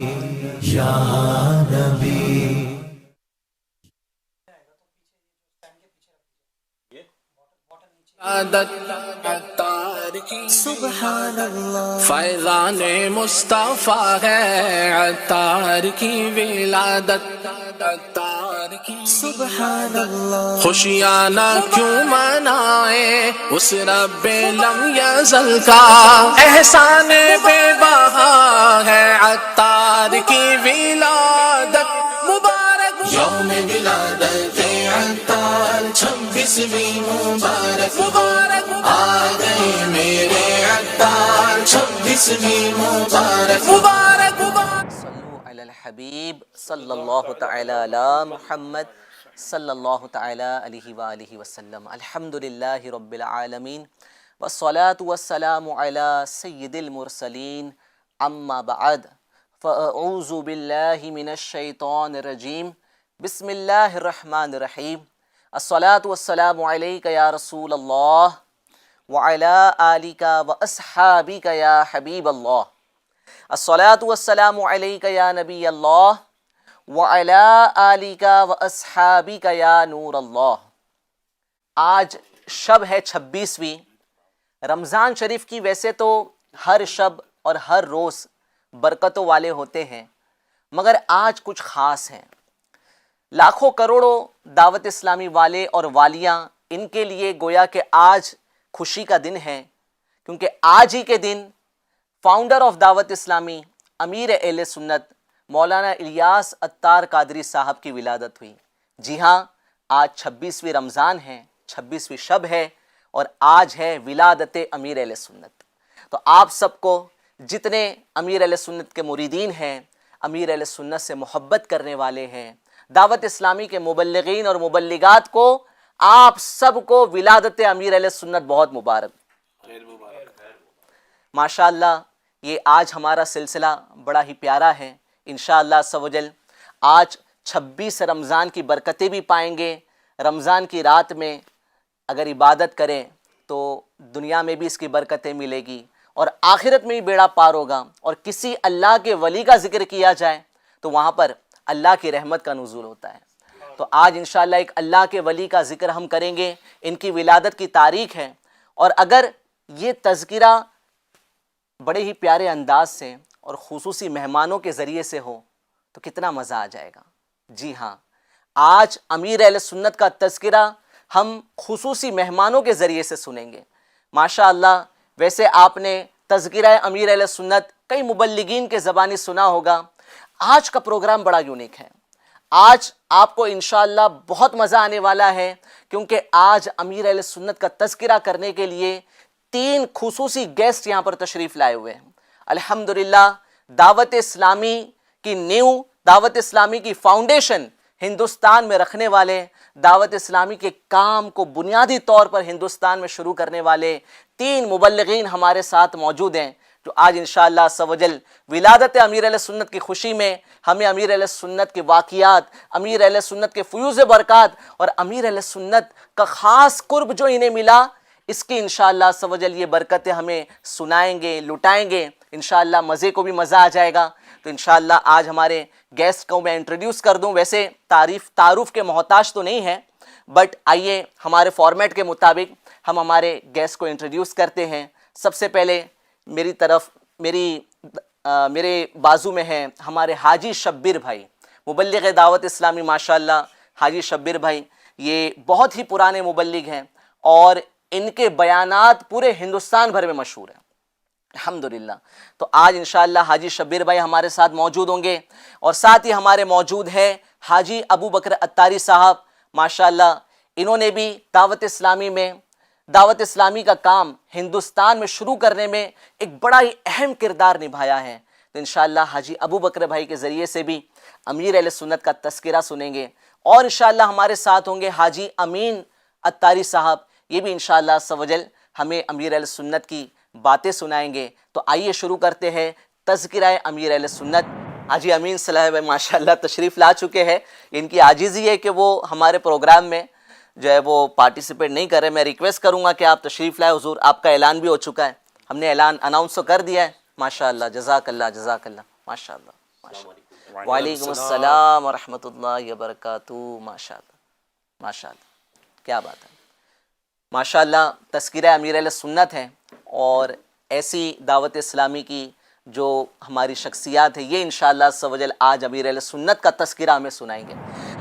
یا نبی عادت عطار کی سبحان اللہ فیضان مصطفیٰ ہے، عطار کی ولادت عطار کی سبحان اللہ خوشیاں نہ کیوں منائے اس رب لم یزل کا احسان بے بہا ہے، عطار کی ولادت مبارک یوم ولادت عطار 26ویں مبارک آ گئے میرے عطار 26ویں مبارک مبارک صلو علی الحبیب صلی اللہ تعالی علی محمد صلی اللہ تعالی علیہ وآلہ وسلم۔ الحمدللہ رب العالمین والصلاة والسلام علی سید المرسلین، اما بعد فاعوذ باللہ من الشیطان الرجیم، بسم اللہ الرحمن الرحیم۔ الصلاة والسلام علیک یا رسول اللہ وعلی آلک واصحابک یا حبیب اللہ۔ الصلاة والسلام علیک یا نبی اللہ وعلی آلک واصحابک یا نور اللہ۔ آج شب ہے 26ویں رمضان شریف کی۔ ویسے تو ہر شب اور ہر روز برکتوں والے ہوتے ہیں، مگر آج کچھ خاص ہیں۔ لاکھوں کروڑوں دعوت اسلامی والے اور والیاں، ان کے لیے گویا کہ آج خوشی کا دن ہے، کیونکہ آج ہی کے دن فاؤنڈر آف دعوت اسلامی امیر اہل سنت مولانا الیاس عطار قادری صاحب کی ولادت ہوئی۔ جی ہاں، آج 26ویں رمضان ہے، 26ویں شب ہے، اور آج ہے ولادت امیر اہل سنت۔ تو آپ سب کو، جتنے امیر اہل سنت کے مریدین ہیں، امیر اہل سنت سے محبت کرنے والے ہیں، دعوت اسلامی کے مبلغین اور مبلغات کو، آپ سب کو ولادت امیر اہل سنت بہت مبارک۔ ماشاءاللہ یہ آج ہمارا سلسلہ بڑا ہی پیارا ہے۔ انشاءاللہ عز و جل آج 26 رمضان کی برکتیں بھی پائیں گے۔ رمضان کی رات میں اگر عبادت کریں تو دنیا میں بھی اس کی برکتیں ملے گی، اور آخرت میں بھی بیڑا پار ہوگا، اور کسی اللہ کے ولی کا ذکر کیا جائے تو وہاں پر اللہ کی رحمت کا نزول ہوتا ہے۔ تو آج انشاءاللہ ایک اللہ کے ولی کا ذکر ہم کریں گے، ان کی ولادت کی تاریخ ہے، اور اگر یہ تذکرہ بڑے ہی پیارے انداز سے اور خصوصی مہمانوں کے ذریعے سے ہو تو کتنا مزہ آ جائے گا۔ جی ہاں، آج امیر اہل سنت کا تذکرہ ہم خصوصی مہمانوں کے ذریعے سے سنیں گے۔ ماشاءاللہ ویسے آپ نے تذکرہ امیر اہل سنت کئی مبلغین کے زبانی سنا ہوگا۔ آج کا پروگرام بڑا یونیک ہے۔ آج آپ کو انشاءاللہ بہت مزہ آنے والا ہے، کیونکہ آج امیر اہل سنت کا تذکرہ کرنے کے لیے 3 خصوصی گیسٹ یہاں پر تشریف لائے ہوئے ہیں۔ الحمدللہ دعوت اسلامی کی نیو، دعوت اسلامی کی فاؤنڈیشن ہندوستان میں رکھنے والے، دعوت اسلامی کے کام کو بنیادی طور پر ہندوستان میں شروع کرنے والے 3 مبلغین ہمارے ساتھ موجود ہیں، جو آج انشاءاللہ عز و جل ولادت امیر اہل سنت کی خوشی میں ہمیں امیر اہل سنت کے واقعات، امیر اہل سنت کے فیوز برکات، اور امیر اہل سنت کا خاص قرب جو انہیں ملا، اس کی انشاءاللہ عز و جل یہ برکتیں ہمیں سنائیں گے، لٹائیں گے۔ انشاءاللہ مزے کو بھی مزہ آ جائے گا۔ تو انشاءاللہ آج ہمارے گیسٹ کو میں انٹروڈیوس کر دوں۔ ویسے تعارف کے محتاج تو نہیں ہے، بٹ آئیے ہمارے فارمیٹ کے مطابق ہم ہمارے گیسٹ کو انٹروڈیوس کرتے ہیں۔ سب سے پہلے میری طرف میرے بازو میں ہیں ہمارے حاجی شبیر بھائی، مبلغ دعوت اسلامی۔ ماشاءاللہ حاجی شبیر بھائی یہ بہت ہی پرانے مبلغ ہیں، اور ان کے بیانات پورے ہندوستان بھر میں مشہور ہیں الحمدللہ۔ تو آج انشاءاللہ حاجی شبیر بھائی ہمارے ساتھ موجود ہوں گے، اور ساتھ ہی ہمارے موجود ہے حاجی ابو بکر عطاری صاحب۔ ماشاءاللہ انہوں نے بھی دعوت اسلامی کا کام ہندوستان میں شروع کرنے میں ایک بڑا ہی اہم کردار نبھایا ہے۔ تو انشاءاللہ حاجی ابو بکر بھائی کے ذریعے سے بھی امیر اہل سنت کا تذکرہ سنیں گے، اور انشاءاللہ ہمارے ساتھ ہوں گے حاجی امین عطاری صاحب۔ یہ بھی انشاءاللہ عز و جل ہمیں امیر اہل سنت کی باتیں سنائیں گے۔ تو آئیے شروع کرتے ہیں تذکرہ امیر اہل سنت۔ حاجی امین صاحب ماشاءاللہ تشریف لا چکے ہیں۔ ان کی عاجزی ہے کہ وہ ہمارے پروگرام میں جو ہے وہ پارٹیسپیٹ نہیں کر رہے۔ میں ریکویسٹ کروں گا کہ آپ تشریف لائے۔ حضور آپ کا اعلان بھی ہو چکا ہے، ہم نے اعلان اناؤنس تو کر دیا ہے۔ ماشاءاللہ، جزاک اللہ، جزاک اللہ، ماشاءاللہ وعلیکم السلام ورحمۃ اللہ وبرکاتہ. ماشاء اللہ ماشاء اللہ, کیا بات ہے. ماشاء اللہ تذکرہ امیر اہل سنت ہے, اور ایسی دعوت اسلامی کی جو ہماری شخصیات ہے یہ انشاءاللہ عز و جل آج امیر اہل سنت کا تذکرہ ہمیں سنائیں گے.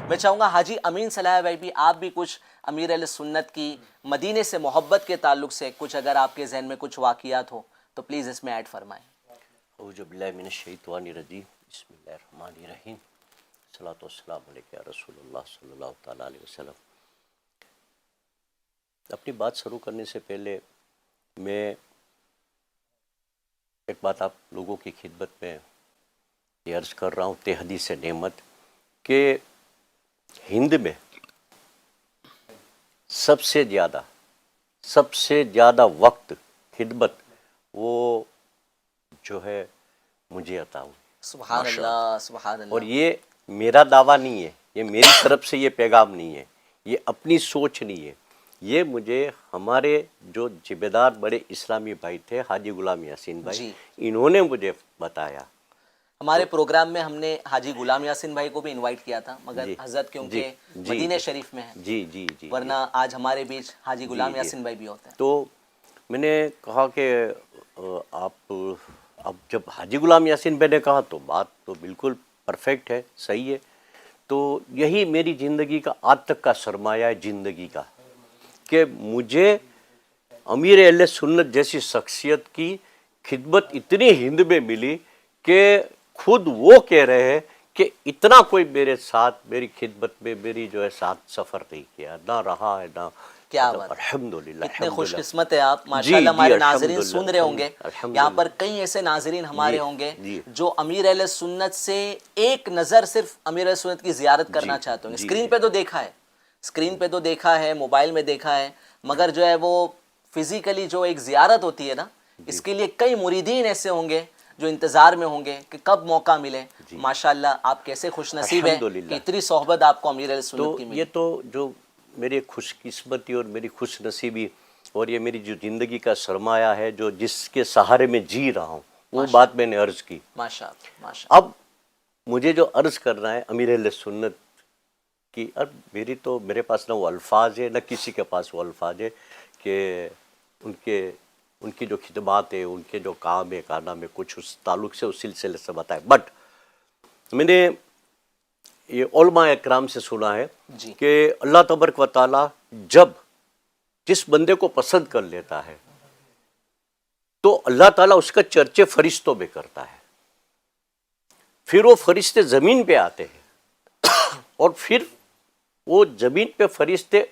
میں چاہوں گا حاجی امین صلاح بھائی بھی آپ بھی کچھ امیر اہل سنت کی مدینے سے محبت کے تعلق سے کچھ اگر آپ کے ذہن میں کچھ واقعات ہو تو پلیز اس میں ایڈ فرمائیں. اعوذ باللہ من الشیطان الرجیم, بسم اللہ الرحمن الرحیم, الصلاۃ والسلام علیک یا رسول اللہ صلی اللہ تعالیٰ علیہ وسلم. اپنی بات شروع کرنے سے پہلے میں ایک بات آپ لوگوں کی خدمت میں یہ عرض کر رہا ہوں تے حدیث نعمت کہ ہند میں سب سے زیادہ وقت خدمت وہ جو ہے مجھے عطا ہوئی. سبحان اللہ سبحان اللہ. اور یہ میرا دعویٰ نہیں ہے, یہ میری طرف سے یہ پیغام نہیں ہے, یہ اپنی سوچ نہیں ہے, یہ مجھے ہمارے جو ذمہ دار بڑے اسلامی بھائی تھے حاجی غلام یاسین بھائی جی. انہوں نے مجھے بتایا. ہمارے پروگرام میں ہم نے حاجی غلام یاسین بھائی کو بھی انوائٹ کیا تھا, مگر جی. حضرت کیونکہ جی. مدینہ شریف میں ہیں, جی جی جی, ورنہ آج ہمارے بیچ حاجی غلام یاسین بھائی بھی ہوتے ہیں. تو میں نے کہا کہ آپ اب جب حاجی غلام یاسین بھائی نے کہا تو بات تو بالکل پرفیکٹ ہے, صحیح ہے. تو یہی میری زندگی کا آج تک کا سرمایہ ہے زندگی کا, کہ مجھے امیر اہل سنت جیسی شخصیت کی خدمت اتنی ہند میں ملی کہ خود وہ کہہ رہے ہیں کہ اتنا کوئی میرے ساتھ میری خدمت میں میری جو ہے ساتھ سفر نہیں کیا, نہ رہا ہے نہ. کیا بات, الحمدللہ اتنے خوش قسمت ہے آپ ماشاءاللہ. ہمارے ناظرین سن رہے ہوں گے, یہاں پر کئی ایسے ناظرین ہمارے ہوں گے جو امیر اہل سنت سے ایک نظر صرف امیر اہل سنت کی زیارت کرنا چاہتے ہوں گے. اسکرین پہ تو دیکھا ہے, اسکرین پہ تو دیکھا ہے, موبائل میں دیکھا ہے, مگر جو ہے وہ فزیکلی جو ایک زیارت ہوتی ہے نا, اس کے لیے کئی مریدین ایسے ہوں گے جو انتظار میں ہوں گے کہ کب موقع ملے. ماشاءاللہ آپ کیسے خوش نصیب ہیں کہ اتنی صحبت آپ کو امیر اہل سنت کی ملی. یہ تو جو میری خوش قسمتی اور میری خوش نصیبی اور یہ میری جو زندگی کا سرمایہ ہے جو جس کے سہارے میں جی رہا ہوں وہ بات میں نے عرض کی. ماشاءاللہ. اب مجھے جو عرض کرنا ہے امیر اہل سنت کی, اب میرے پاس نہ وہ الفاظ ہے نہ کسی کے پاس وہ الفاظ ہے کہ ان کی جو خدمات ہے, ان کے جو کام ہے کارنامے کچھ اس تعلق سے اس سلسلے سے بتائے. بٹ میں نے یہ علماء اکرام سے سنا ہے کہ اللہ تبارک و تعالیٰ جب جس بندے کو پسند کر لیتا ہے تو اللہ تعالیٰ اس کا چرچے فرشتوں میں کرتا ہے, پھر وہ فرشتے زمین پہ آتے ہیں اور پھر وہ زمین پہ فرشتے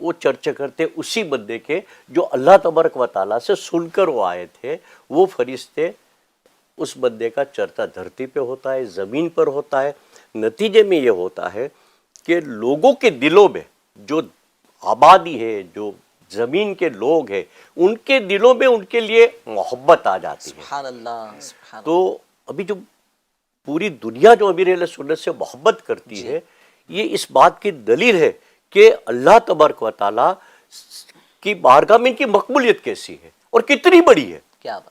وہ چرچے کرتے اسی بندے کے جو اللہ تبارک و تعالیٰ سے سن کر وہ آئے تھے. وہ فرشتے اس بندے کا چرچا دھرتی پہ ہوتا ہے, زمین پر ہوتا ہے. نتیجے میں یہ ہوتا ہے کہ لوگوں کے دلوں میں جو آبادی ہے, جو زمین کے لوگ ہیں, ان کے دلوں میں ان کے لیے محبت آ جاتی ہے. سبحان اللہ سبحان اللہ. تو ابھی جو پوری دنیا جو امیر اہل سنت سے محبت کرتی ہے, یہ اس بات کی دلیل ہے کہ اللہ تبارک و تعالیٰ کی بارگاہ میں ان کی مقبولیت کیسی ہے اور کتنی بڑی ہے. کیا بات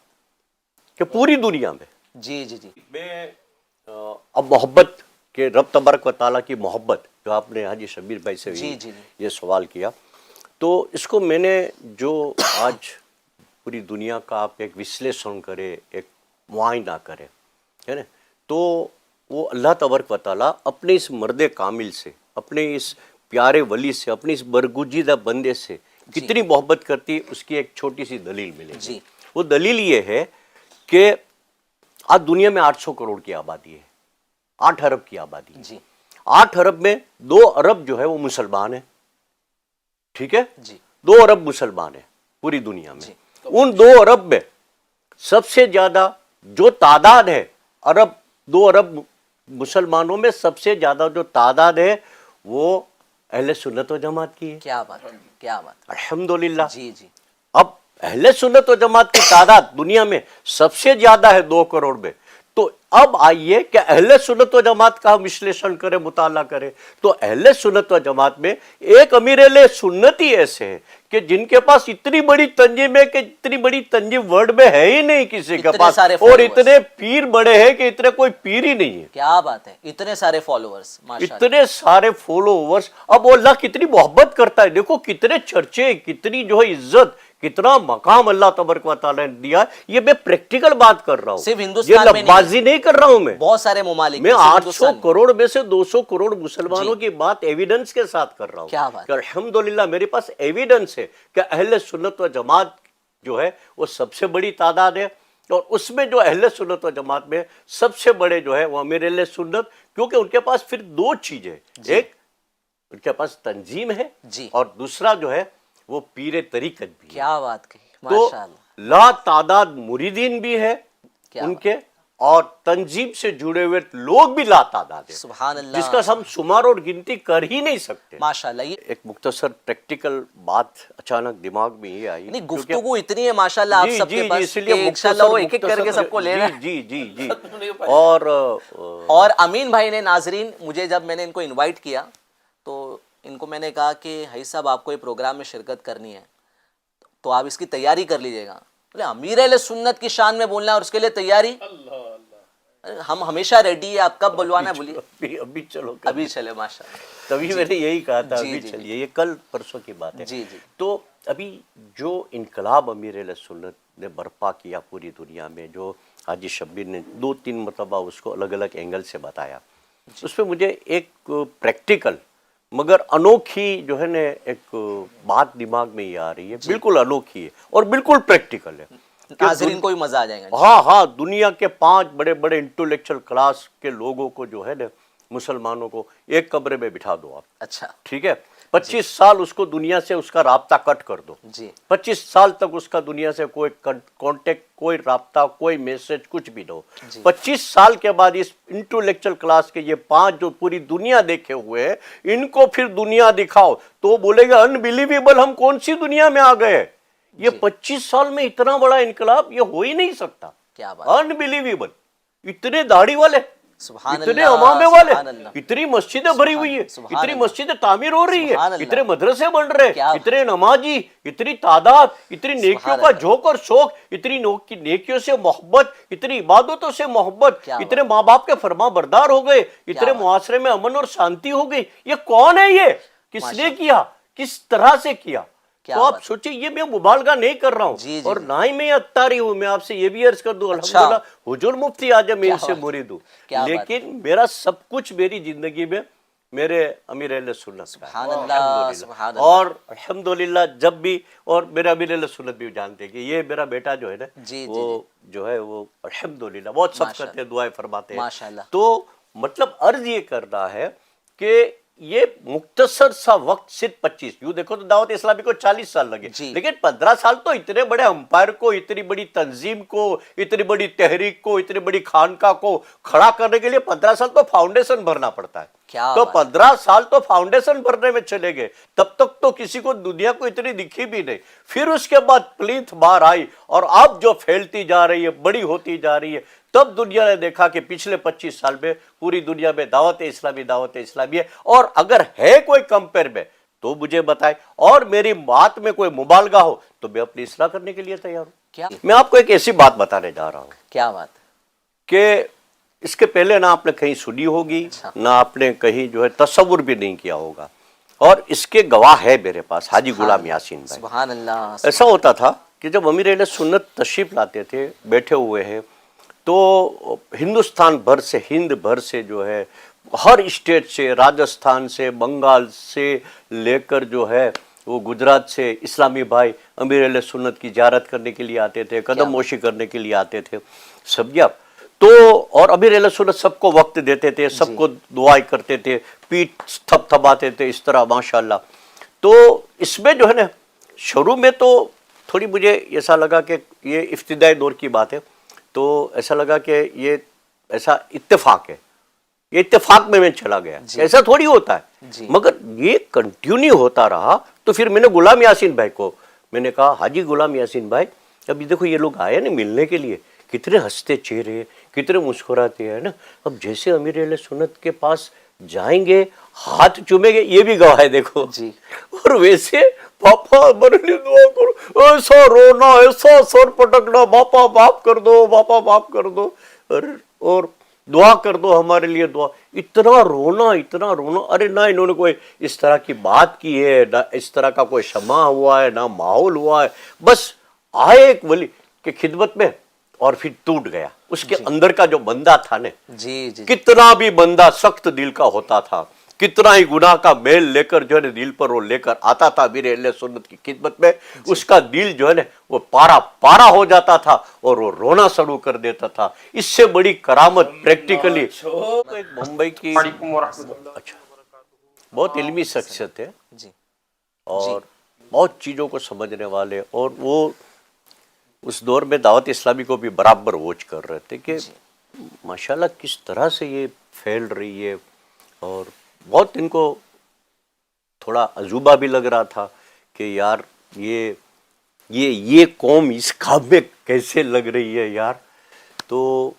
کہ پوری دنیا میں. جی جی جی. میں اب محبت کہ رب تبارک و تعالیٰ کی محبت جو آپ نے حاجی شبیر بھائی سے یہ سوال کیا, تو اس کو میں نے جو آج پوری دنیا کا آپ ایک وشلیشن کرے, ایک معائنہ کرے, ہے نا, تو وہ اللہ تبارک و تعالیٰ اپنے اس مرد کامل سے, اپنے اس پیارے ولی سے, اپنے اس برگزیدہ بندے سے کتنی محبت کرتی ہے اس کی ایک چھوٹی سی دلیل ملے گی. وہ دلیل یہ ہے کہ آج دنیا میں 800 کروڑ کی آبادی ہے, 8 ارب کی آبادی ہے. 8 ارب میں 2 ارب جو ہے وہ مسلمان ہیں, ٹھیک ہے, 2 ارب مسلمان ہیں پوری دنیا میں. ان 2 ارب میں سب سے زیادہ جو تعداد ہے, 2 ارب مسلمانوں میں سب سے زیادہ جو تعداد ہے وہ اہل سنت و جماعت کی ہے. کیا بات, کیا بات, الحمدللہ. جی جی. اب اہل سنت و جماعت کی تعداد دنیا میں سب سے زیادہ ہے 2 کروڑ میں, تو اب آئیے کہ اہل سنت و جماعت کا ہم وشلیشن کریں, مطالعہ کریں, تو اہل سنت و جماعت میں ایک امیر اہل سنت ہی ایسے ہیں کہ جن کے پاس اتنی بڑی تنظیم ہے کہ اتنی بڑی تنظیم ورلڈ میں ہے ہی نہیں کسی کے پاس, اور اتنے پیر بڑے ہیں کہ اتنے کوئی پیر ہی نہیں ہے. کیا بات ہے, اتنے سارے فالوورز, اتنے سارے فالوورز. اب وہ اللہ کتنی محبت کرتا ہے, دیکھو کتنے چرچے, کتنی جو ہے عزت, کتنا مقام اللہ تبارک و تعالیٰ نے دیا. یہ میں پریکٹیکل بات کر رہا ہوں, صرف ہندوستان میں لفظی نہیں کر رہا ہوں میں, بہت سارے ممالک میں 800 کروڑ میں سے 200 کروڑ مسلمانوں کی بات ایویڈنس کے ساتھ کر رہا ہوں. کیا بات, کہ الحمدللہ میرے پاس ایویڈنس ہے کہ اہل سنت و جماعت جو ہے وہ سب سے بڑی تعداد ہے, اور اس میں جو اہل سنت و جماعت میں سب سے بڑے جو ہے وہ امیر اہل سنت, کیونکہ ان کے پاس پھر دو چیزیں, ایک ان کے پاس تنظیم ہے اور دوسرا جو ہے وہ پیر طریقت بھی ہے. کیا بات کہی, تو لا تعداد مریدین بھی ہے ان کے, اور تنظیم سے جڑے ہوئے لوگ بھی لا تعداد ہے, سبحان اللہ, جس کا ہم شمار اور گنتی کر ہی نہیں سکتے. ماشاءاللہ. یہ ایک مختصر پریکٹیکل بات اچانک دماغ میں یہ آئی, نہیں گفتگو اتنی ہے ماشاءاللہ آپ سب کے پاس کہ انشاءاللہ وہ ایک ایک کر کے سب کو لینا. جی جی جی. اور امین بھائی نے, ناظرین, مجھے جب میں نے ان کو انوائٹ کیا تو ان کو میں نے کہا کہ حی صاحب آپ کو یہ پروگرام میں شرکت کرنی ہے تو آپ اس کی تیاری کر لیجئے گا. بولے امیر اہل سنت کی شان میں بولنا ہے اور اس کے لیے تیاری, ہم ہمیشہ ریڈی ہے, آپ کب بلوانا ہے بولیے. ابھی چلو, ابھی چلے ماشاءاللہ. تبھی میں نے یہی کہا تھا ابھی چلیے, یہ کل پرسوں کی بات ہے. جی جی. تو ابھی جو انقلاب امیر اہل سنت نے برپا کیا پوری دنیا میں, جو حاجی شبیر نے 2-3 مرتبہ اس کو الگ الگ اینگل سے بتایا, اس پہ مجھے ایک پریکٹیکل مگر انوکھی جو ہے نا ایک بات دماغ میں یہ آ رہی ہے, بالکل انوکھی ہے اور بالکل پریکٹیکل ہے. ناظرین کو بھی مزہ آ جائے گا. ہاں, دنیا کے 5 بڑے بڑے انٹلیکچوئل کلاس کے لوگوں کو جو ہے نا, مسلمانوں کو ایک کمرے میں بٹھا دو آپ, اچھا ٹھیک ہے, 25 سال اس کو دنیا سے اس کا رابطہ کٹ کر دو. 25 سال تک اس کا دنیا سے کوئی کانٹیکٹ, کوئی رابطہ, کوئی میسج, کچھ بھی نہ ہو. 25 سال کے بعد اس انٹلیکچوئل کلاس کے یہ 5 جو پوری دنیا دیکھے ہوئے ہیں, ان کو پھر دنیا دکھاؤ تو بولے گا انبیلیویبل, ہم کون سی دنیا میں آ گئے. یہ 25 سال میں اتنا بڑا انقلاب یہ ہو ہی نہیں سکتا. انبیلیویبل. اتنے داڑھی والے, اتنے امامے والے, اتنی مسجدیں بھری ہوئی ہیں, اتنی مسجدیں تعمیر ہو رہی ہے, اتنے مدرسے بن رہے ہیں, اتنے نمازی, اتنی تعداد, اتنی نیکیوں کا جھونک اور شوق, اتنی نیکیوں سے محبت, اتنی عبادتوں سے محبت, اتنے ماں باپ کے فرما بردار ہو گئے, اتنے معاشرے میں امن اور شانتی ہو گئی. یہ کون ہے, یہ کس نے کیا, کس طرح سے کیا؟ تو آپ سوچیں, یہ میں مبالغہ نہیں کر رہا ہوں اور نہ ہی میں اتاری ہوں. میں آپ سے یہ بھی عرض کر دوں, الحمدللہ حضور مفتی اعظم میں ان سے مرید ہوں, لیکن میرا سب کچھ میری زندگی میں میرے امیر اہل سنت کا ہے. اور الحمدللہ جب بھی, اور میرا امیر اہل سنت بھی جانتے کہ یہ میرا بیٹا جو ہے نا, وہ جو ہے وہ الحمدللہ بہت سب کرتے ہیں, دعائیں فرماتے ہیں. تو مطلب عرض یہ کرنا ہے کہ یہ مختصر سا وقت صرف 25, یوں دیکھو تو دعوت اسلامی کو 40 سال لگے, لیکن 15 سال تو اتنے بڑے امپائر کو, اتنی بڑی تنظیم کو, اتنی بڑی تحریک کو, اتنی بڑی خانقاہ کو کھڑا کرنے کے لیے 15 سال تو فاؤنڈیشن بھرنا پڑتا ہے. تو 15 سال تو فاؤنڈیشن بھرنے میں چلے گئے, تب تک تو کسی کو دنیا کو اتنی دکھی بھی نہیں. پھر اس کے بعد پلیت بار آئی اور اب جو پھیلتی جا رہی ہے, بڑی ہوتی جا رہی ہے, تب دنیا نے دیکھا کہ پچھلے 25 سال میں پوری دنیا میں دعوت اسلامی ہے. اور اگر ہے کوئی کمپیر میں تو مجھے بتائے, اور میری بات میں کوئی مبالغہ ہو تو میں اپنی اصلاح کرنے کے لیے تیار ہوں. میں آپ کو ایک ایسی بات بتانے جا رہا ہوں. کیا بات؟ کہ اس کے پہلے نہ آپ نے کہیں سنی ہوگی, نہ آپ نے کہیں جو ہے تصور بھی نہیں کیا ہوگا, اور اس کے گواہ ہے میرے پاس حاجی غلام یاسین بھائی. سبحان اللہ. ایسا ہوتا تھا کہ جب امیر اہل سنت تشریف لاتے تھے, بیٹھے ہوئے ہیں, تو ہندوستان بھر سے, ہند بھر سے جو ہے, ہر اسٹیٹ سے, راجستھان سے, بنگال سے لے کر جو ہے وہ گجرات سے اسلامی بھائی امیر اہل سنت کی زیارت کرنے کے لیے آتے تھے, قدم موشی کرنے کے لیے آتے تھے, سمجھا. تو اور امیر اہل سنت سب کو وقت دیتے تھے, سب کو دعائیں کرتے تھے, پیٹھ تھپ تھپاتے تھے, اس طرح ماشاءاللہ. تو اس میں جو ہے نا, شروع میں تو تھوڑی مجھے ایسا لگا کہ یہ ابتدائی دور کی بات ہے, تو ایسا لگا کہ یہ ایسا اتفاق ہے, یہ اتفاق میں چلا گیا, ایسا تھوڑی ہوتا ہے. مگر یہ کنٹینیو ہوتا رہا. تو پھر میں نے غلام یاسین بھائی کو میں نے کہا, حاجی غلام یاسین بھائی, ابھی دیکھو یہ لوگ آئے نا ملنے کے لیے, کتنے ہنستے چہرے, کتنے مسکراتے ہیں نا. اب جیسے امیر اہل سنت کے پاس جائیں گے, ہاتھ چومیں گے, یہ بھی گواہ ہے دیکھو جی. اور ویسے پاپا میرے لیے دعا کرو, ایسا رونا, ایسا سر پٹکنا, باپا معاف کر دو, باپا معاف کر دو, اور دعا کر دو ہمارے لیے دعا. اتنا رونا, اتنا رونا. ارے نہ انہوں نے کوئی اس طرح کی بات کی ہے, نہ اس طرح کا کوئی شمع ہوا ہے, نہ ماحول ہوا ہے. بس آئے ایک ولی کی خدمت میں اور پھر ٹوٹ گیا. اس کے اندر کا جو بندہ تھا نا, جی جی کتنا بھی بندہ سخت دل کا ہوتا تھا, کتنا ہی گناہ کا میل لے کر جو ہے نا دل پر وہ لے کر آتا تھا امیر اہل سنت کی خدمت میں, اس کا دل جو ہے نا وہ پارا پارا ہو جاتا تھا اور وہ رونا شروع کر دیتا تھا. اس سے بڑی کرامت پریکٹیکلی ایک ممبئی کی اچھا بہت علمی شخصیت ہے جی اور بہت چیزوں کو سمجھنے والے, اور وہ اس دور میں دعوت اسلامی کو بھی برابر واچ کر رہے تھے کہ ماشاءاللہ کس طرح سے یہ پھیل رہی ہے. اور بہت ان کو تھوڑا عجوبہ بھی لگ رہا تھا کہ یار یہ قوم اس کام میں کیسے لگ رہی ہے یار. تو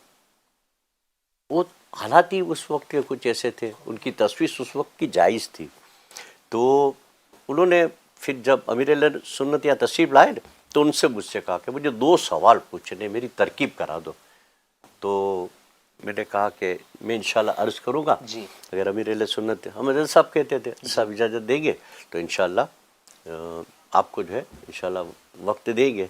وہ حالات ہی اس وقت کے کچھ ایسے تھے, ان کی تشویش اس وقت کی جائز تھی. تو انہوں نے پھر جب امیر اہل سنت یا تشریف لائے تو ان سے مجھ سے کہا کہ مجھے 2 سوال پوچھنے, میری ترکیب کرا دو. تو میں نے کہا کہ میں انشاءاللہ عرض کروں گا, جی اگر امیر اہل سنت ہم حضرت صاحب کہتے تھے صاحب اجازت دیں گے تو انشاءاللہ آپ کو جو ہے انشاءاللہ وقت دیں گے.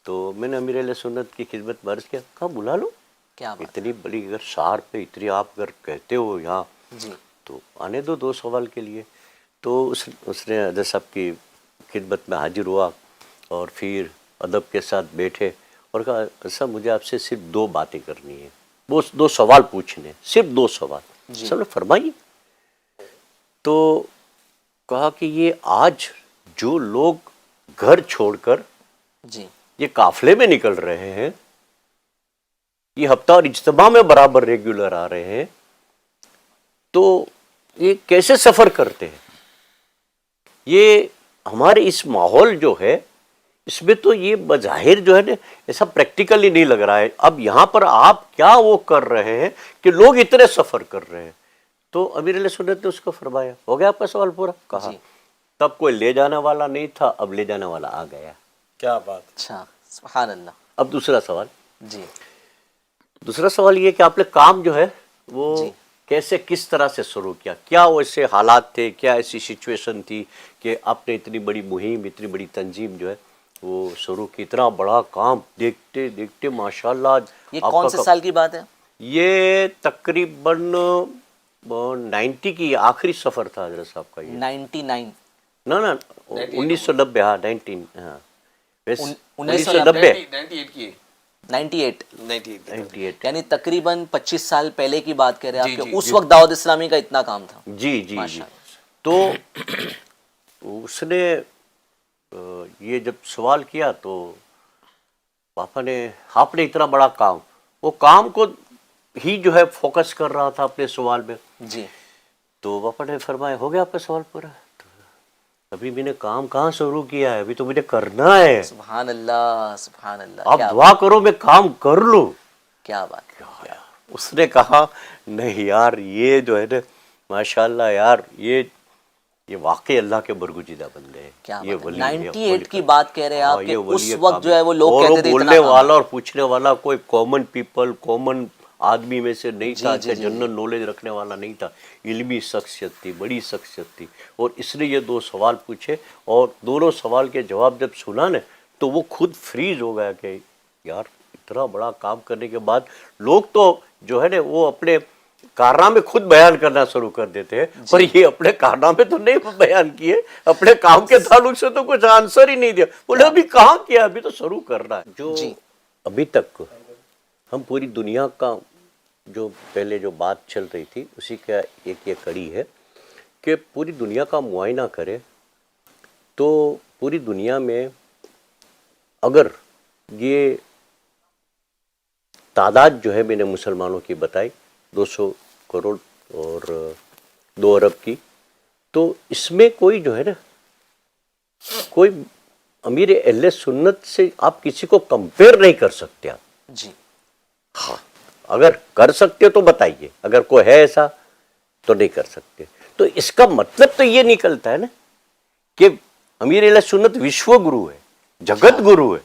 تو میں نے امیر اہل سنت کی خدمت میں عرض کیا, کہا بلا لو, کیا بات. اتنی بڑی اگر شعر پہ اتنی آپ اگر کہتے ہو یہاں جی تو آنے دو 2 سوال کے لیے. تو اس نے حضرت صاحب کی خدمت میں حاضر ہوا اور پھر ادب کے ساتھ بیٹھے اور کہا صاحب مجھے آپ سے صرف 2 باتیں کرنی ہیں, وہ 2 سوال پوچھنے, صرف 2 سوال. سب نے فرمائیے. تو کہا کہ یہ آج جو لوگ گھر چھوڑ کر جی یہ قافلے میں نکل رہے ہیں, یہ ہفتہ اور اجتماع میں برابر ریگولر آ رہے ہیں, تو یہ کیسے سفر کرتے ہیں. یہ ہمارے اس ماحول جو ہے اس میں تو یہ بظاہر جو ہے نا ایسا پریکٹیکلی نہیں لگ رہا ہے. اب یہاں پر آپ کیا وہ کر رہے ہیں کہ لوگ اتنے سفر کر رہے ہیں. تو امیر اہل سنت نے اس کو فرمایا, ہو گیا آپ کا سوال پورا. کہا تب کوئی لے جانے والا نہیں تھا, اب لے جانے والا آ گیا. کیا بات. اچھا سبحان اللہ. اب دوسرا سوال. جی دوسرا سوال یہ کہ آپ نے کام جو ہے وہ کیسے کس طرح سے شروع کیا, کیا ویسے حالات تھے, کیا ایسی سچویشن تھی کہ آپ نے اتنی بڑی مہم, اتنی بڑی تنظیم جو ہے وہ شروع کی. اتنا بڑا کام دیکھتے دیکھتے ماشاءاللہ. یہ کون سے سال کی بات ہے؟ یہ تقریباً 90 کی آخری سفر تھا حضرت صاحب کا. یہ 99 نا 1990. ہاں 19 ہاں 1990 98 98 یعنی تقریباً 25 سال پہلے کی بات کہہ رہے ہیں آپ کہ اس وقت دعوت اسلامی کا اتنا کام تھا. جی جی جی. تو اس نے یہ جب سوال کیا تو پاپا نے, آپ نے اتنا بڑا کام, وہ کام کو ہی جو ہے فوکس کر رہا تھا اپنے سوال میں. جی تو پاپا نے فرمایا ہو گیا آپ کا سوال پورا. ابھی میں نے کام کہاں شروع کیا ہے, ابھی تو مجھے کرنا ہے. سبحان اللہ سبحان اللہ. آپ دعا کرو میں کام کر لوں. کیا بات. اس نے کہا نہیں یار یہ جو ہے نا ماشاءاللہ یار یہ واقعی اللہ کے برگزیدہ بندے ہیں. کیا یہ بات ہے. 98 کی بات کہہ رہے ہیں آپ کہ اس وقت جو ہے وہ لوگ اور کہتے تھے بولنے والا اور پوچھنے والا کوئی کامن پیپل, کامن آدمی میں سے نہیں تھا, جنرل نالج رکھنے والا نہیں تھا. علمی شخصیت تھی, بڑی شخصیت تھی. اور اس نے یہ 2 سوال پوچھے اور دونوں سوال کے جواب جب سنا نا تو وہ خود فریز ہو گیا کہ یار اتنا بڑا کام کرنے کے بعد لوگ تو جو ہے نا وہ اپنے کارنامے خود بیان کرنا شروع کر دیتے ہیں, پر یہ اپنے کارنامے تو نہیں بیان کیے, اپنے کام کے تعلق سے تو کچھ آنسر ہی نہیں دیا. بولے ابھی کہاں کیا, ابھی تو شروع کرنا ہے. جو ابھی تک ہم پوری دنیا کا جو پہلے جو بات چل رہی تھی اسی کا ایک یہ کڑی ہے کہ پوری دنیا کا معائنہ کرے تو پوری دنیا میں اگر یہ تعداد جو ہے میں نے مسلمانوں کی بتائی 200 کروڑ اور 2 ارب کی, تو اس میں کوئی جو ہے نا کوئی امیر اہل سنت سے آپ کسی کو کمپیئر نہیں کر سکتے. آپ جی ہاں اگر کر سکتے تو بتائیے, اگر کوئی ہے ایسا تو نہیں کر سکتے. تو اس کا مطلب تو یہ نکلتا ہے نا کہ امیر اہل سنت وشو گرو ہے, جگت گرو ہے,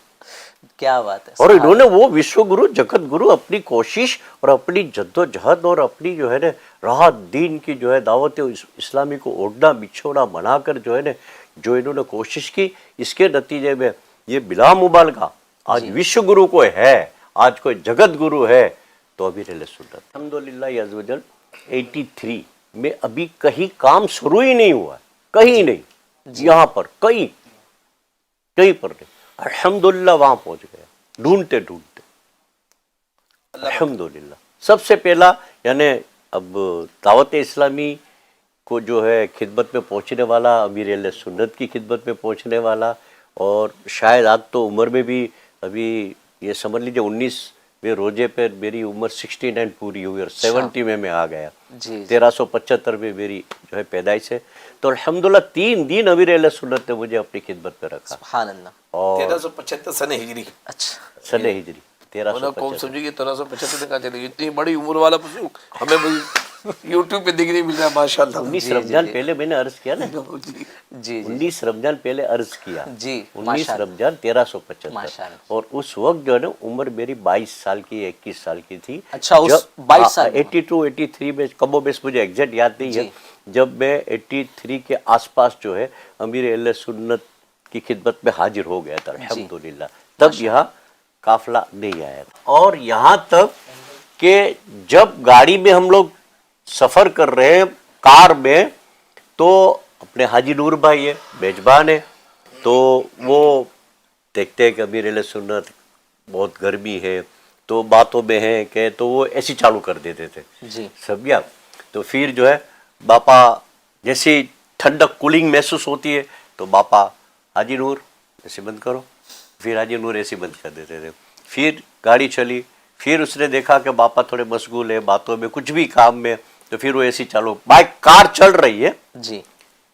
کیا بات ہے. اور انہوں نے وہ وشو گرو جگت گرو اپنی کوشش اور اپنی جد و جہد اور اپنی جو ہے نا راہ دین کی جو ہے دعوت اسلامی کو اوڑھنا بچھوڑا بنا کر جو ہے نا جو انہوں نے کوشش کی, اس کے نتیجے میں یہ بلا مبالغہ آج وشو گرو کوئی ہے, آج کوئی جگت گرو ہے تو امیر اہل سنت. الحمدللہ عز و جل 83 میں ابھی کہیں کام شروع ہی نہیں ہوا, کہیں نہیں, یہاں پر کہیں پر نہیں. الحمدللہ وہاں پہنچ گیا ڈھونڈتے ڈھونڈتے. الحمدللہ سب سے پہلا یعنی اب دعوت اسلامی کو جو ہے خدمت میں پہنچنے والا, امیر اہل سنت کی خدمت میں پہنچنے والا, اور شاید آج تو عمر میں بھی ابھی یہ سمجھ لیجیے 19 میں روزے پہ میری عمر 69 پوری ہوئی اور 70 میں آ گیا. 1375 میں میری جو ہے پیدائش ہے. تو الحمدللہ 3 دن امیر اہل سنت نے مجھے اپنی خدمت میں رکھا. سبحان اللہ. اور 1375 سن ہجری. اچھا سن ہجری 1375. قوم سمجھے کہ 1375 کہاں چلے گی, اتنی بڑی عمر والا ہمیں یوٹیوب پہ دیکھنے مل رہا ہے ماشاء اللہ. 19 رمضان پہلے میں نے عرض کیا نا, جی 19 رمضان پہلے عرض کیا, جی 19 رمضان 1375, اور اس وقت جو ہے نا عمر میری 22 سال کی 21 سال کی تھی. اچھا اس 22 سال 82 83 میں کم و بیش مجھے ایگزیکٹ یاد نہیں ہے, جب میں 83 کے آس پاس جو ہے امیر اہل سنت کی خدمت میں حاضر ہو گیا تھا الحمدللہ. تب یہاں قافلہ نہیں آیا تھا, اور یہاں تک کہ جب گاڑی میں ہم لوگ سفر کر رہے ہیں کار میں, تو اپنے حاجی نور بھائی ہے میزبان ہے, تو وہ دیکھتے ہیں کہ امیر اہل سنت بہت گرمی ہے تو باتوں میں ہیں کہ تو وہ ایسی چالو کر دیتے تھے جی سمجھا. تو پھر جو ہے باپا جیسی ٹھنڈک کولنگ محسوس ہوتی ہے تو باپا حاجی نور ایسے بند کرو, پھر حاجی نور ایسے بند کر دیتے تھے. پھر گاڑی چلی, پھر اس نے دیکھا کہ باپا تھوڑے مشغول ہے باتوں میں کچھ بھی کام میں, تو پھر وہ ایسی چالو بائک کار چل رہی ہے. جی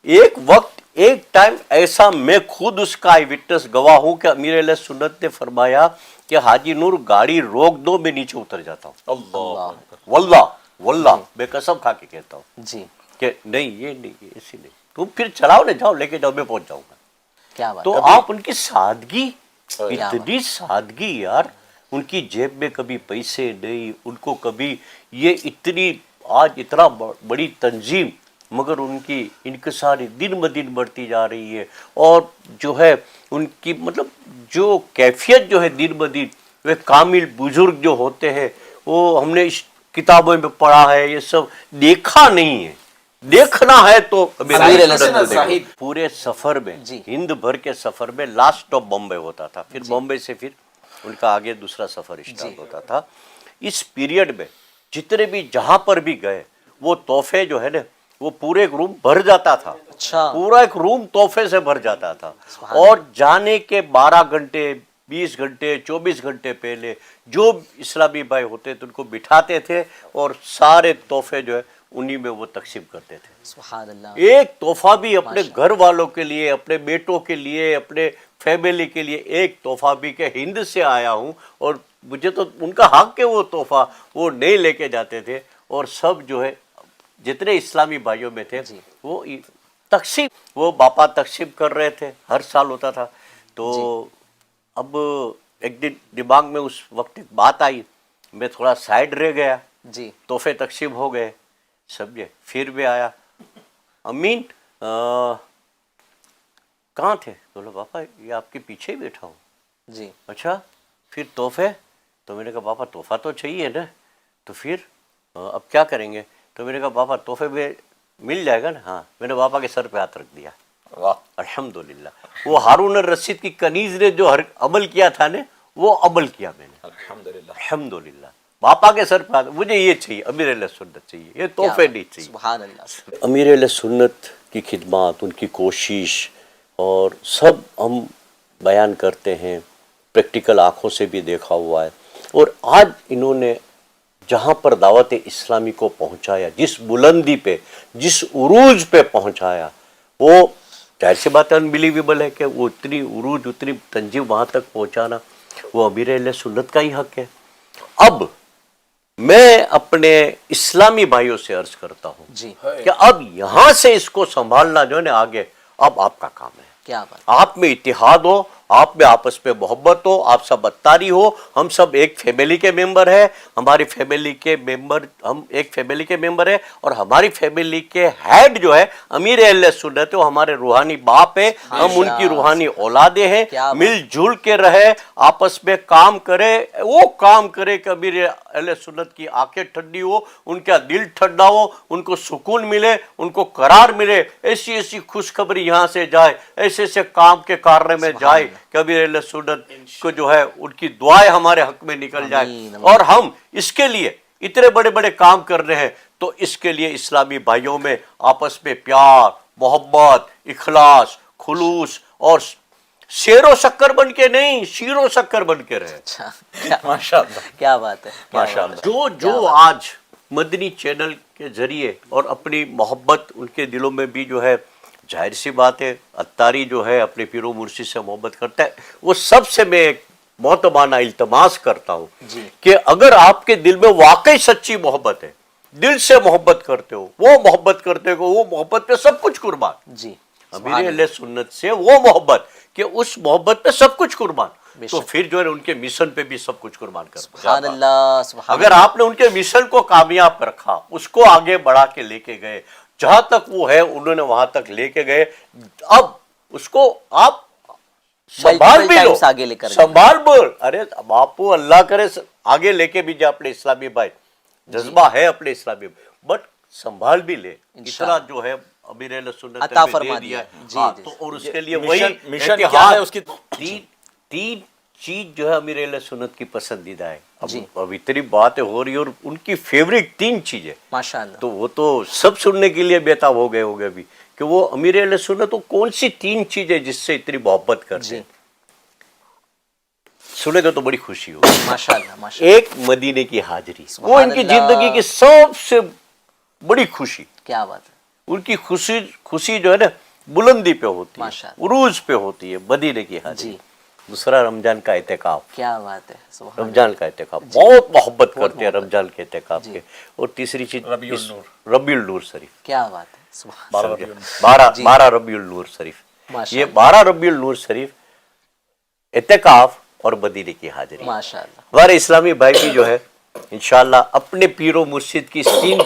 ایک وقت ایک ٹائم ایسا میں خود اس کا آئی وٹنس گواہ ہوں کہ امیر اہل سنت نے فرمایا کہ حاجی نور گاڑی روک دو, میں نیچے اتر جاتا ہوں. اللہ واللہ واللہ میں قسم کھا کے کہتا ہوں جی کہ نہیں یہ نہیں ایسی نہیں, تم پھر چلاؤ نا, جاؤ لے کے جاؤ, میں پہنچ جاؤں گا. کیا بات. تو آپ ان کی سادگی, اتنی سادگی یار, ان کی جیب میں کبھی پیسے نہیں, ان کو کبھی یہ اتنی آج اتنا بڑی تنظیم, مگر ان کی انکساری دن بدن بڑھتی جا رہی ہے, اور جو ہے ان کی مطلب جو کیفیت جو ہے دن بدن, وہ کامل بزرگ جو ہوتے ہیں وہ ہم نے اس کتابوں میں پڑھا ہے, یہ سب دیکھا نہیں ہے. دیکھنا ہے تو پورے سفر میں ہند بھر کے سفر میں لاسٹ اسٹاپ بامبے ہوتا تھا, پھر بامبے سے پھر ان کا آگے دوسرا سفر اسٹارٹ ہوتا تھا. اس پیریڈ میں جتنے بھی جہاں پر بھی گئے وہ تحفے جو ہے نا وہ پورے ایک روم بھر جاتا تھا. اچھا پورا ایک روم تحفے سے بھر جاتا تھا, اور جانے کے 12 گھنٹے 20 گھنٹے 24 گھنٹے پہلے جو اسلامی بھائی ہوتے تھے ان کو بٹھاتے تھے, اور سارے تحفے جو ہے انہی میں وہ تقسیم کرتے تھے. سبحان اللہ. ایک تحفہ بھی اپنے گھر والوں کے لیے, اپنے بیٹوں کے لیے, اپنے فیملی کے لیے ایک تحفہ بھی کہ ہند سے آیا ہوں اور مجھے تو ان کا حق ہے وہ تحفہ, وہ نہیں لے کے جاتے تھے. اور سب جو ہے جتنے اسلامی بھائیوں میں تھے وہ تقسیم, وہ باپا تقسیم کر رہے تھے, ہر سال ہوتا تھا. تو اب ایک دن دماغ میں اس وقت ایک بات آئی, میں تھوڑا سائڈ رہ گیا, جی تحفے تقسیم ہو گئے سمجھے. پھر بھی آیا, امین کہاں تھے؟ بولو باپا یہ آپ کے پیچھے ہی بیٹھا ہوں. جی اچھا پھر تحفے؟ تو میں نے کہا باپا تحفہ تو چاہیے نا, تو پھر اب کیا کریں گے؟ تو میں نے کہا باپا تحفے میں مل جائے گا نا. ہاں, میں نے باپا کے سر پہ ہاتھ رکھ دیا. الحمدللہ وہ ہارون الرشید کی کنیز نے جو عمل کیا تھا نا وہ عمل کیا میں نے الحمدللہ. باپا کے سر پہ مجھے یہ چاہیے, امیر اہل سنت چاہیے, یہ تحفے نہیں چاہیے. سبحان اللہ. امیر اہل سنت کی خدمات, ان کی کوشش اور سب ہم بیان کرتے ہیں, پریکٹیکل آنکھوں سے بھی دیکھا ہوا ہے. اور آج انہوں نے جہاں پر دعوت اسلامی کو پہنچایا, جس بلندی پہ جس عروج پہ پہنچایا, وہ ظاہر سی بات ہے انبلیویبل ہے کہ وہ اتنی عروج اتنی تنظیم وہاں تک پہنچانا وہ امیر اہل سنت کا ہی حق ہے. اب میں اپنے اسلامی بھائیوں سے عرض کرتا ہوں جی کہ اب یہاں سے اس کو سنبھالنا جو ہے نا آگے اب آپ کا کام ہے. کیا بات. آپ میں اتحاد ہو, آپ میں آپس میں محبت ہو, آپ سب اتاری ہو. ہم سب ایک فیملی کے ممبر ہیں, ہماری فیملی کے ممبر, ہم ایک فیملی کے ممبر ہیں, اور ہماری فیملی کے ہیڈ جو ہے امیر اہل سنت ہے, وہ ہمارے روحانی باپ ہیں, ہم ان کی روحانی اولادیں ہیں. مل جل کے رہے, آپس میں کام کرے, وہ کام کرے کہ امیر اہل سنت کی آنکھیں ٹھنڈی ہو, ان کا دل ٹھنڈا ہو, ان کو سکون ملے, ان کو قرار ملے. ایسی ایسی خوشخبری یہاں سے جائے, ایسے ایسے کام کے کارنے میں جائے کہ امیر اہل سنت کو جو ہے ان کی دعائیں ہمارے حق میں نکل جائے. اور ہم اس کے لیے اتنے بڑے بڑے کام کر رہے ہیں, تو اس کے لیے اسلامی بھائیوں میں آپس میں پیار, محبت, اخلاص, خلوص, اور شیر و شکر بن کے نہیں, شیر و شکر بن کے رہے. ماشاءاللہ, کیا بات ہے, ماشاءاللہ. جو آج مدنی چینل کے ذریعے اور اپنی محبت ان کے دلوں میں بھی جو ہے, ظاہر سی بات ہے اتاری جو ہے اپنے پیر و مرشد سے محبت کرتا ہے, وہ سب سے میں ایک محتمانہ التماس کرتا ہوں کہ اگر آپ کے دل میں واقعی سچی محبت ہے, دل سے محبت کرتے ہو, وہ محبت کرتے ہو, وہ محبت پہ سب کچھ قربان. جی امیر اہل سنت سے وہ محبت کہ اس محبت پہ سب کچھ قربان, تو پھر جو ہے ان کے مشن پہ بھی سب کچھ قربان کرتے. سبحان اللہ, سبحان اگر آپ نے ان کے مشن کو کامیاب رکھا, اس کو آگے بڑھا کے لے کے گئے, جہاں تک وہ ہے انہوں نے وہاں تک لے کے گئے, اب اس کو آپ سنبھال بھی لو, سنبھال بول. ارے باپو اللہ کرے آگے لے کے بھی جا اپنے اسلامی بھائی, جذبہ ہے اپنے اسلامی بھائی, بٹ سنبھال بھی لے. اتنا جو ہے امیر اہل سنت عطا نے فرما دے دیا. جی, اور اس کے لیے وہی مشن کیا ہے اس کی, تین چیز جو ہے امیر اہل سنت کی پسندیدہ ہے. اب اتنی باتیں ہو رہی ہیں, اور ان کی فیوریٹ 3 چیزیں ماشاءاللہ, تو وہ تو سب سننے کے لیے بےتاب ہو گئے ہوگے بھی کہ وہ امیر اہل سنت وہ کون سی 3 چیزیں جس سے اتنی محبت کرتے ہیں. سنے تو بڑی خوشی ہوگی. ماشاءاللہ, ماشاءاللہ. ایک مدینے کی حاضری, وہ ان کی زندگی کی سب سے بڑی خوشی. کیا بات ہے. ان کی خوشی جو ہے نا بلندی پہ ہوتی ہے, عروج پہ ہوتی ہے, مدینے کی حاضری. دوسرا رمضان کا اعتکاف. کیا بات ہے. رمضان کا اعتکاف بہت محبت کرتے ہیں رمضان کے اعتکاف کے. اور تیسری چیز ربیع النور شریف. کیا بات ہے. 12 ربیع النور شریف. یہ 12 ربیع النور شریف, اعتکاف اور مدینے کی حاضری. ماشاءاللہ. ہمارے اسلامی بھائی بھی جو ہے انشاءاللہ اپنے پیر و مرشد کی 3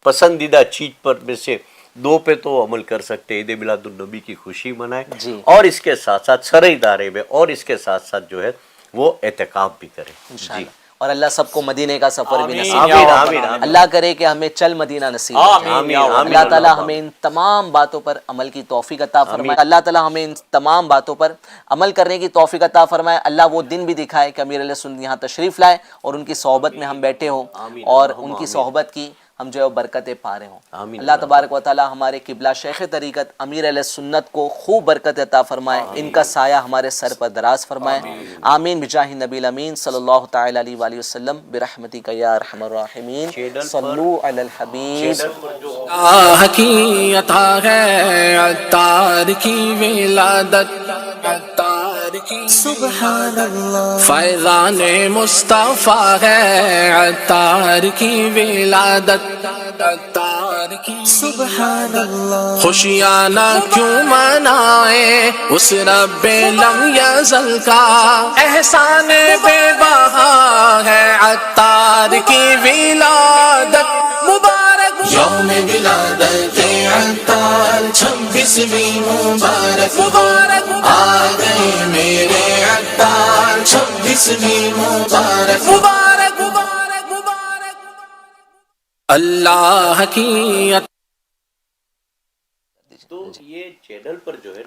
پسندیدہ چیز پر میں سے 2 پہ تو عمل کر سکتے. عید میلاد النبی کی خوشی منائے, اور اس کے ساتھ ساتھ سرئی دارے میں, اور اس کے ساتھ ساتھ جو ہے وہ اعتکاف بھی کرے. جی, اور اللہ سب کو مدینے کا سفر بھی نصیب آمین, آمین, آمین. اللہ کرے کہ ہمیں چل مدینہ نصیب ہو جائے. اللہ تعالیٰ ہمیں ان تمام باتوں پر عمل کی توفیق عطا فرمائے. اللہ تعالیٰ ہمیں ان تمام باتوں پر عمل کرنے کی توفیق عطا فرمائے. اللہ وہ دن بھی دکھائے کہ امیر اہل سنت یہاں تشریف لائے اور ان کی صحبت میں ہم بیٹھے ہوں, اور ان کی صحبت کی ہم جو ہے برکتیں پا رہے ہوں. اللہ تبارک و تعالی ہمارے قبلہ شیخ طریقت امیر اہل سنت کو خوب برکت عطا فرمائے, ان کا سایہ ہمارے سر پر دراز فرمائے. آمین بجاہ نبی الامین صلی اللہ تعالی علیہ وآلہ وسلم برحمتک یا ارحم الراحمین. صلو علی الحبیب. کی عطا ہے عطار کی ولادت, عطار کی سبحان اللہ. فیضان مصطفیٰ ہے عطار کی ولادت, عطار کی سبحان اللہ. خوشیاں نہ کیوں منائے اس رب لم یزل کا, احسان بے بہا ہے عطار کی ولادت. مبارک یوم ولادت عطار 26ویں مبارک, مبارک آ گئے میرے عطار 26ویں مبارک, مبارک مبارک مبارک. اللہ کی تو یہ چینل پر جو ہے